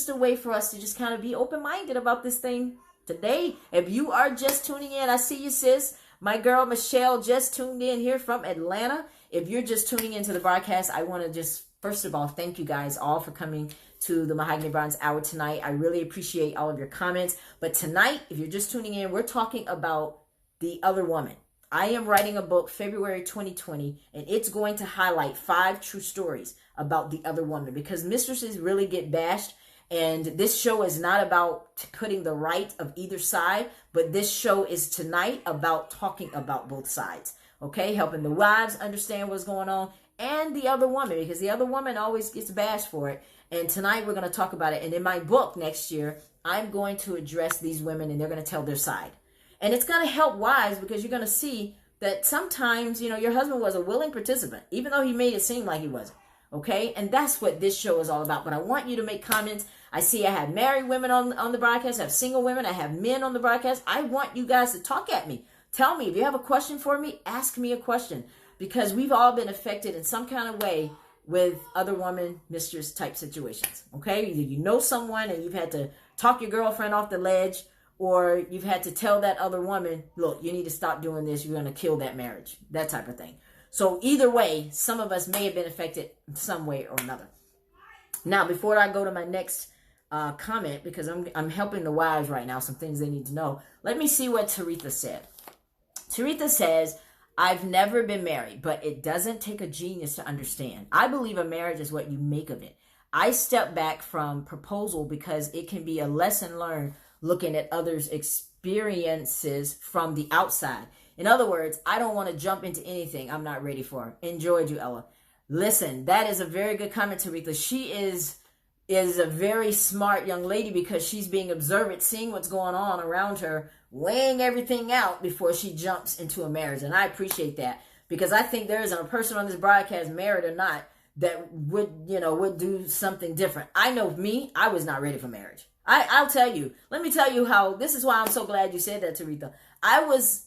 a way for us to just kind of be open-minded about this thing today. If you are just tuning in, I see you, sis. My girl Michelle just tuned in here from Atlanta. If you're just tuning into the broadcast, I want to just, first of all, thank you guys all for coming to the Mahogany Bronze Hour tonight. I really appreciate all of your comments. But tonight, if you're just tuning in, we're talking about the other woman. I am writing a book February 2020, and it's going to highlight 5 true stories about the other woman, because mistresses really get bashed. And this show is not about putting the right of either side, but this show is tonight about talking about both sides. Okay, helping the wives understand what's going on, and the other woman, because the other woman always gets bashed for it. And tonight we're going to talk about it. And in my book next year, I'm going to address these women, and they're going to tell their side. And it's going to help wives, because you're going to see that sometimes, your husband was a willing participant, even though he made it seem like he wasn't. Okay? And that's what this show is all about. But I want you to make comments. I see I have married women on the broadcast. I have single women. I have men on the broadcast. I want you guys to talk at me. Tell me, if you have a question for me, ask me a question. Because we've all been affected in some kind of way with other woman, mistress type situations. Okay? Either you know someone and you've had to talk your girlfriend off the ledge, or you've had to tell that other woman, look, you need to stop doing this. You're going to kill that marriage. That type of thing. So either way, some of us may have been affected in some way or another. Now, before I go to my next comment, because I'm helping the wives right now, some things they need to know, let me see what Taritha said. Taritha says, I've never been married, but it doesn't take a genius to understand. I believe a marriage is what you make of it. I step back from proposal because it can be a lesson learned looking at others' experiences from the outside. In other words, I don't want to jump into anything I'm not ready for. Enjoyed you, Ella. Listen, that is a very good comment, Taritha. She is a very smart young lady, because she's being observant, seeing what's going on around her, weighing everything out before she jumps into a marriage. And I appreciate that, because I think there isn't a person on this broadcast, married or not, that would do something different. I know me, I was not ready for marriage. I'll tell you. Let me tell you how. This is why I'm so glad you said that, Taritha. I was,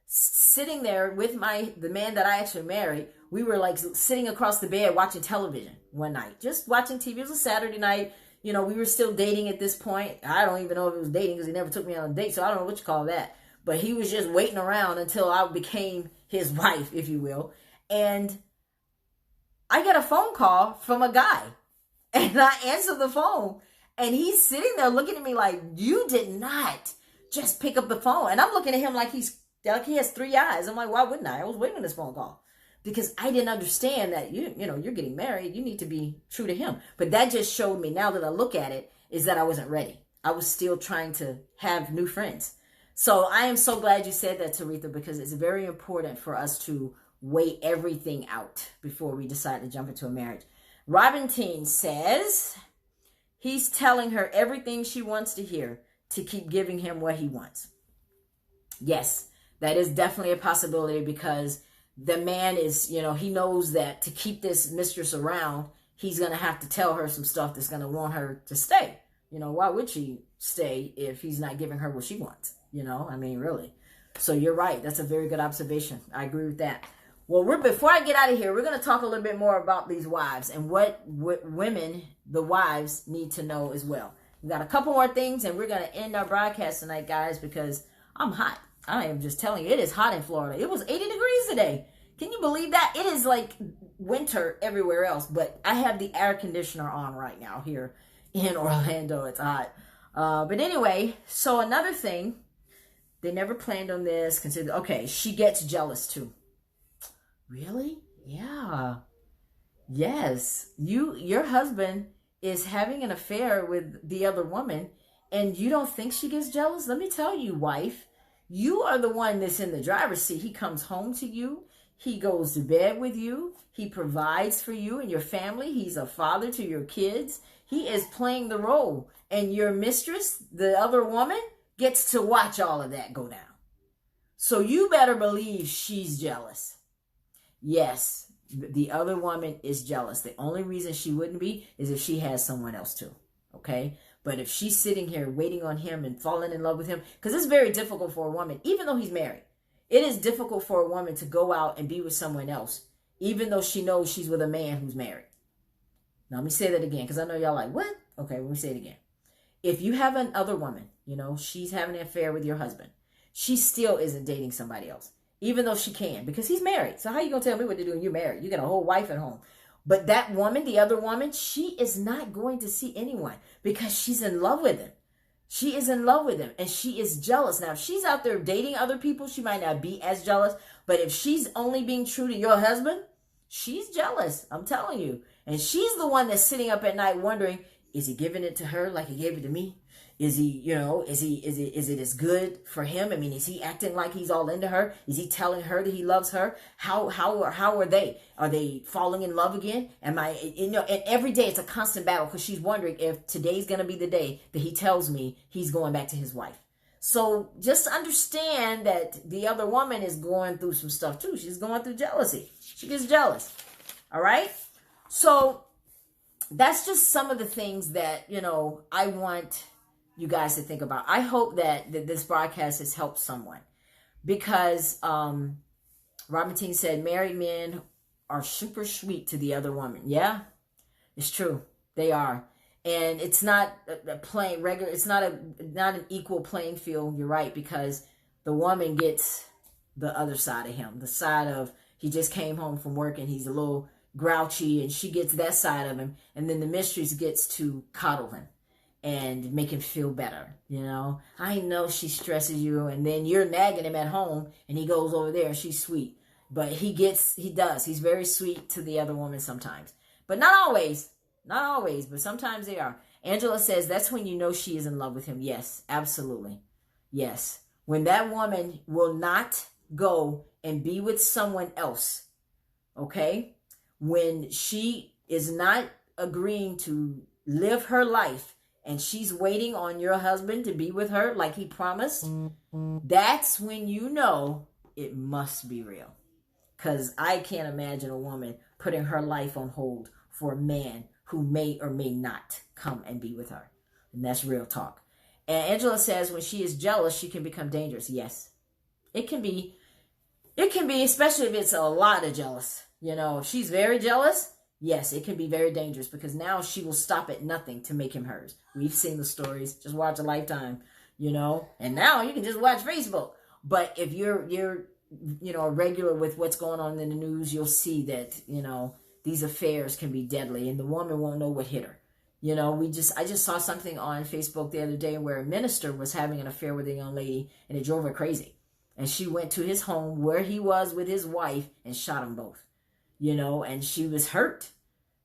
sitting there with the man that I actually married. We were like sitting across the bed watching television one night, just watching TV. It was a Saturday night. We were still dating at this point. I don't even know if it was dating, because he never took me on a date, so I don't know what you call that. But he was just waiting around until I became his wife, if you will. And I get a phone call from a guy, and I answer the phone. And he's sitting there looking at me like, you did not just pick up the phone. And I'm looking at him like he has 3 eyes. I'm like, why wouldn't I? I was waiting on this phone call, because I didn't understand that you're getting married. You need to be true to him. But that just showed me, now that I look at it, is that I wasn't ready. I was still trying to have new friends. So I am so glad you said that, Taritha, because it's very important for us to weigh everything out before we decide to jump into a marriage. Robin Teen says, he's telling her everything she wants to hear to keep giving him what he wants. Yes, that is definitely a possibility, because the man is, he knows that to keep this mistress around, he's going to have to tell her some stuff that's going to want her to stay. Why would she stay if he's not giving her what she wants? Really. So you're right. That's a very good observation. I agree with that. Well, before I get out of here, we're going to talk a little bit more about these wives and what women, the wives, need to know as well. We got a couple more things, and we're going to end our broadcast tonight, guys, because I'm hot. I am just telling you, it is hot in Florida. It was 80 degrees today. Can you believe that? It is like winter everywhere else, but I have the air conditioner on right now here in Orlando. It's hot. But anyway, so another thing, they never planned on this. Consider, okay, she gets jealous too. Really? Yeah. Yes. Your husband is having an affair with the other woman, and you don't think she gets jealous? Let me tell you, wife, you are the one that's in the driver's seat. He comes home to you. He goes to bed with you. He provides for you and your family. He's a father to your kids. He is playing the role. And your mistress, the other woman, gets to watch all of that go down. So you better believe she's jealous. Yes, the other woman is jealous. The only reason she wouldn't be is if she has someone else too. Okay? But if she's sitting here waiting on him and falling in love with him, because it's very difficult for a woman, even though he's married, it is difficult for a woman to go out and be with someone else, even though she knows she's with a man who's married. Now, let me say that again, because I know y'all like, what? Okay, let me say it again. If you have another woman, she's having an affair with your husband, she still isn't dating somebody else, even though she can, because he's married. So how you going to tell me what to do when you're married? You got a whole wife at home. But that woman, the other woman, she is not going to see anyone because she's in love with him. She is in love with him and she is jealous. Now, if she's out there dating other people, she might not be as jealous. But if she's only being true to your husband, she's jealous. I'm telling you. And she's the one that's sitting up at night wondering, is he giving it to her like he gave it to me? Is he, is it as good for him? I mean, is he acting like he's all into her? Is he telling her that he loves her? How are they? Are they falling in love again? And every day it's a constant battle because she's wondering if today's going to be the day that he tells me he's going back to his wife. So just understand that the other woman is going through some stuff too. She's going through jealousy. She gets jealous. All right. So that's just some of the things that, I want you guys to think about. I hope that this broadcast has helped someone because Robin Ting said married men are super sweet to the other woman. Yeah, it's true. They are. And it's not a plain regular. It's not an equal playing field. You're right, because the woman gets the other side of him, the side of he just came home from work and he's a little grouchy, and she gets that side of him, and then the mistress gets to coddle him and make him feel better. I know she stresses you, and then you're nagging him at home and he goes over there and she's sweet, but he's very sweet to the other woman sometimes, but not always, but sometimes they are. Angela says that's when you know she is in love with him. Yes, absolutely. Yes. When that woman will not go and be with someone else. Okay. When she is not agreeing to live her life and she's waiting on your husband to be with her like he promised, that's when you know it must be real. Because I can't imagine a woman putting her life on hold for a man who may or may not come and be with her. And that's real talk. And Angela says when she is jealous, she can become dangerous. Yes, it can be. It can be, especially if it's a lot of jealous. If she's very jealous, yes, it can be very dangerous because now she will stop at nothing to make him hers. We've seen the stories. Just watch a Lifetime, and now you can just watch Facebook. But if you're a regular with what's going on in the news, you'll see that, these affairs can be deadly and the woman won't know what hit her. I just saw something on Facebook the other day where a minister was having an affair with a young lady and it drove her crazy. And she went to his home where he was with his wife and shot them both, and she was hurt,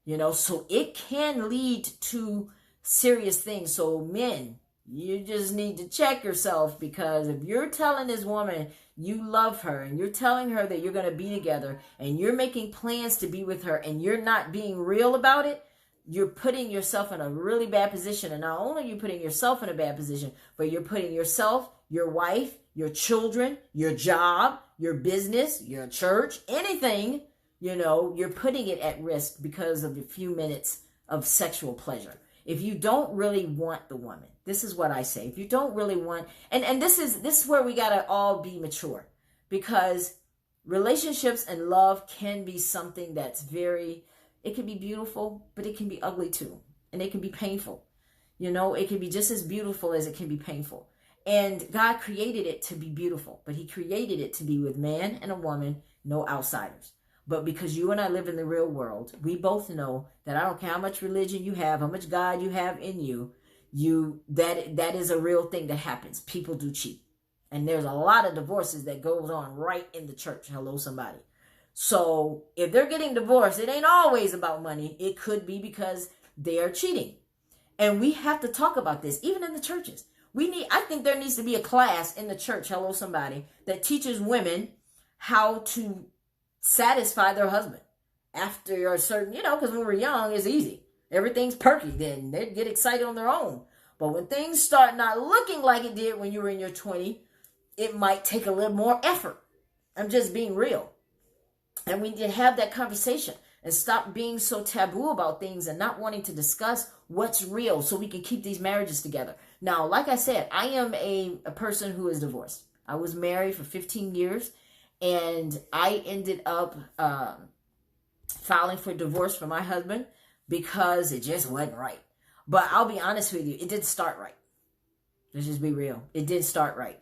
so it can lead to serious things. So men, you just need to check yourself, because if you're telling this woman you love her and you're telling her that you're going to be together and you're making plans to be with her and you're not being real about it, you're putting yourself in a really bad position. And not only are you putting yourself in a bad position, but you're putting yourself, your wife, your children, your job, your business, your church, anything, you're putting it at risk because of a few minutes of sexual pleasure. If you don't really want the woman, this is what I say. If you don't really want, and this is where we got to all be mature, because relationships and love can be something that's it can be beautiful, but it can be ugly too. And it can be painful. It can be just as beautiful as it can be painful. And God created it to be beautiful, but he created it to be with man and a woman, no outsiders. But because you and I live in the real world, we both know that I don't care how much religion you have, how much God you have in you, that is a real thing that happens. People do cheat. And there's a lot of divorces that goes on right in the church. Hello, somebody. So if they're getting divorced, it ain't always about money. It could be because they are cheating. And we have to talk about this, even in the churches. I think there needs to be a class in the church, hello, somebody, that teaches women how to satisfy their husband after a certain, because when we're young, it's easy. Everything's perky then. They get excited on their own. But when things start not looking like it did when you were in your 20s, it might take a little more effort. I'm just being real. And we need to have that conversation and stop being so taboo about things and not wanting to discuss what's real so we can keep these marriages together. Now, like I said, I am a person who is divorced. I was married for 15 years and I ended up filing for divorce for my husband because it just wasn't right. But I'll be honest with you, it didn't start right. Let's just be real. It didn't start right.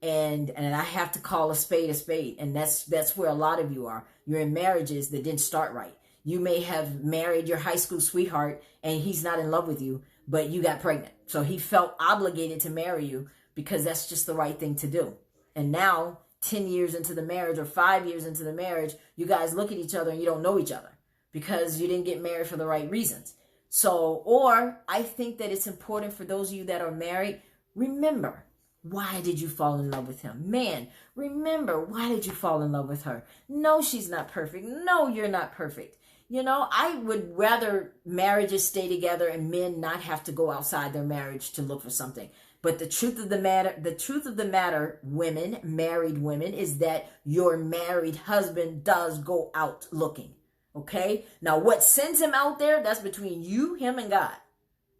And I have to call a spade a spade. And that's where a lot of you are. You're in marriages that didn't start right. You may have married your high school sweetheart and he's not in love with you, but you got pregnant. So he felt obligated to marry you because that's just the right thing to do. And now, 10 years into the marriage or 5 years into the marriage, you guys look at each other and you don't know each other because you didn't get married for the right reasons. So, or I think that it's important for those of you that are married, remember, why did you fall in love with him? Man, remember, why did you fall in love with her? No, she's not perfect. No, you're not perfect. I would rather marriages stay together and men not have to go outside their marriage to look for something. But the truth of the matter, women, married women, is that your married husband does go out looking. Okay? Now, what sends him out there, that's between you, him, and God.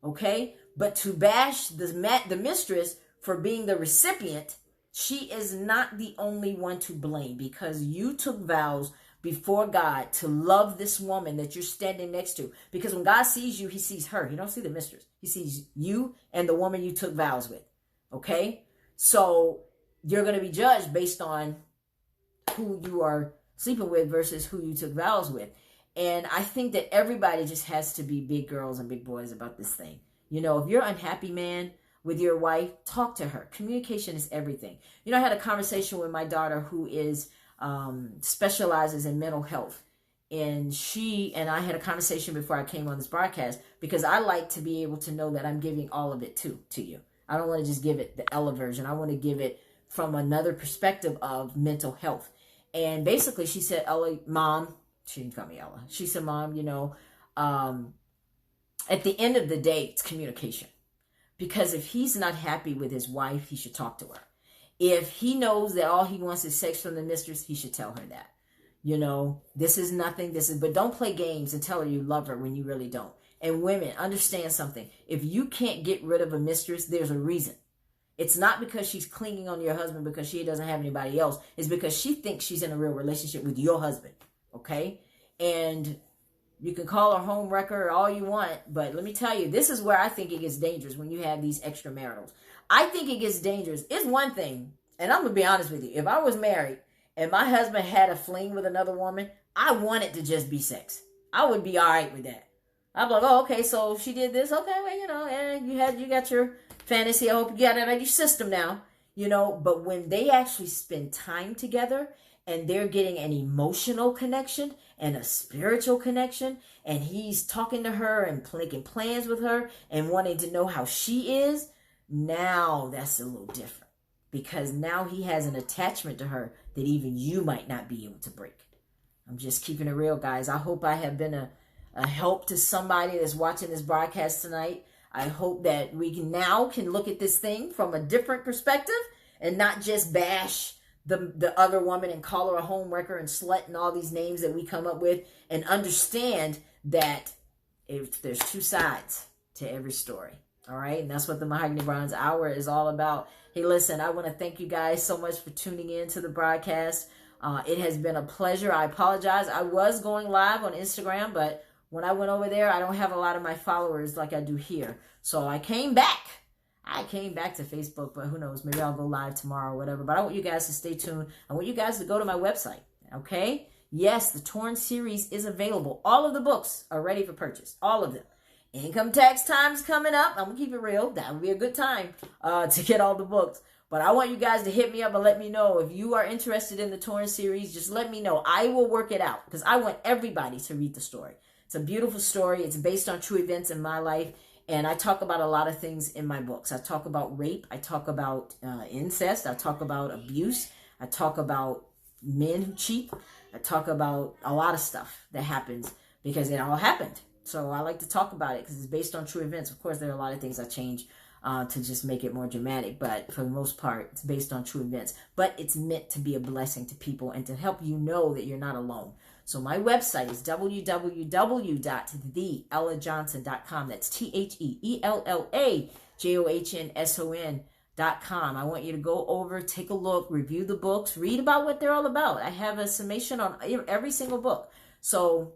Okay? But to bash the mistress for being the recipient, she is not the only one to blame because you took vows before God to love this woman that you're standing next to. Because when God sees you, he sees her. He don't see the mistress. He sees you and the woman you took vows with. Okay? So you're going to be judged based on who you are sleeping with versus who you took vows with. And I think that everybody just has to be big girls and big boys about this thing. If you're unhappy, man, with your wife, talk to her. Communication is everything. I had a conversation with my daughter who is specializes in mental health. And she and I had a conversation before I came on this broadcast because I like to be able to know that I'm giving all of it to you. I don't want to just give it the Ella version. I want to give it from another perspective of mental health. And basically she said, Mom, she didn't call me Ella. She said, Mom, at the end of the day, it's communication. Because if he's not happy with his wife, he should talk to her. If he knows that all he wants is sex from the mistress, he should tell her that. This is nothing. But don't play games and tell her you love her when you really don't. And women, understand something. If you can't get rid of a mistress, there's a reason. It's not because she's clinging on to your husband because she doesn't have anybody else. It's because she thinks she's in a real relationship with your husband. Okay? And you can call her home wrecker all you want, but let me tell you, this is where I think it gets dangerous when you have these extramaritals. I think it gets dangerous. It's one thing, and I'm going to be honest with you. If I was married and my husband had a fling with another woman, I want it to just be sex. I would be all right with that. I'd be like, oh, okay, so she did this. Okay, well, you got your fantasy. I hope you got it out of your system now. But when they actually spend time together and they're getting an emotional connection and a spiritual connection, and he's talking to her and making plans with her and wanting to know how she is, now that's a little different. Because now he has an attachment to her that even you might not be able to break. I'm just keeping it real, guys. I hope I have been a help to somebody that's watching this broadcast tonight. I hope that we can look at this thing from a different perspective and not just bash the other woman and call her a home wrecker and slut and all these names that we come up with, and understand that if there's two sides to every story. All right. And that's what the Mahogany Bronze Hour is all about. Hey, listen, I want to thank you guys so much for tuning in to the broadcast. It has been a pleasure. I apologize. I was going live on Instagram, but when I went over there, I don't have a lot of my followers like I do here. So I came back to Facebook, but who knows? Maybe I'll go live tomorrow or whatever. But I want you guys to stay tuned. I want you guys to go to my website. Okay. Yes, the Torn series is available. All of the books are ready for purchase. All of them. Income tax time's coming up. I'm going to keep it real. That would be a good time to get all the books. But I want you guys to hit me up and let me know if you are interested in the Torn series. Just let me know. I will work it out because I want everybody to read the story. It's a beautiful story. It's based on true events in my life. And I talk about a lot of things in my books. I talk about rape. I talk about incest. I talk about abuse. I talk about men who cheat. I talk about a lot of stuff that happens because it all happened. So I like to talk about it because it's based on true events. Of course, there are a lot of things I change to just make it more dramatic. But for the most part, it's based on true events. But it's meant to be a blessing to people and to help you know that you're not alone. So my website is www.theellajohnson.com. That's TheEllaJohnson.com. I want you to go over, take a look, review the books, read about what they're all about. I have a summation on every single book. So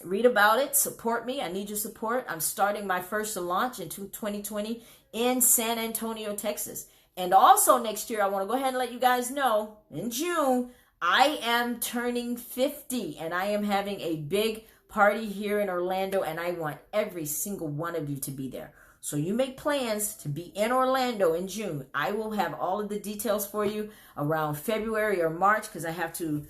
read about it. Support me. I need your support. I'm starting my first launch in 2020 in San Antonio, Texas. And also next year, I want to go ahead and let you guys know, in June, I am turning 50 and I am having a big party here in Orlando and I want every single one of you to be there. So you make plans to be in Orlando in June. I will have all of the details for you around February or March because I have to,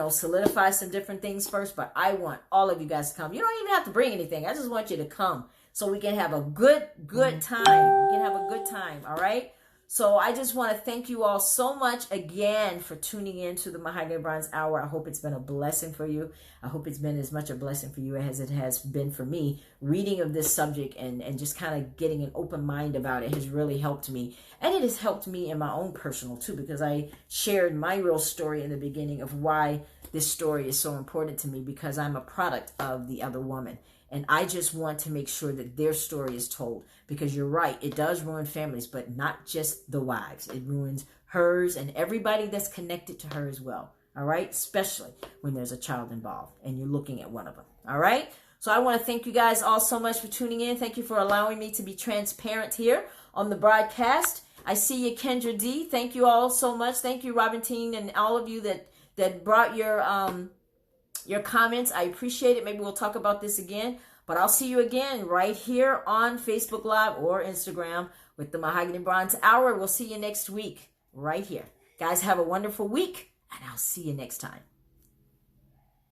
solidify some different things first. But I want all of you guys to come. You don't even have to bring anything. I just want you to come so we can have a good time. We can have a good time. All right. So I just want to thank you all so much again for tuning in to the Mahogany Bronze Hour. I hope it's been a blessing for you. I hope it's been as much a blessing for you as it has been for me. Reading of this subject and just kind of getting an open mind about it has really helped me. And it has helped me in my own personal too, because I shared my real story in the beginning of why this story is so important to me, because I'm a product of the other woman. And I just want to make sure that their story is told, because you're right, it does ruin families, but not just the wives. It ruins hers and everybody that's connected to her as well. All right? Especially when there's a child involved and you're looking at one of them. All right? So I want to thank you guys all so much for tuning in. Thank you for allowing me to be transparent here on the broadcast. I see you, Kendra D. Thank you all so much. Thank you, Robin Teen, and all of you that brought your comments. I appreciate it. Maybe we'll talk about this again. But I'll see you again right here on Facebook Live or Instagram with the Mahogany Bronze Hour. We'll see you next week right here. Guys, have a wonderful week, and I'll see you next time.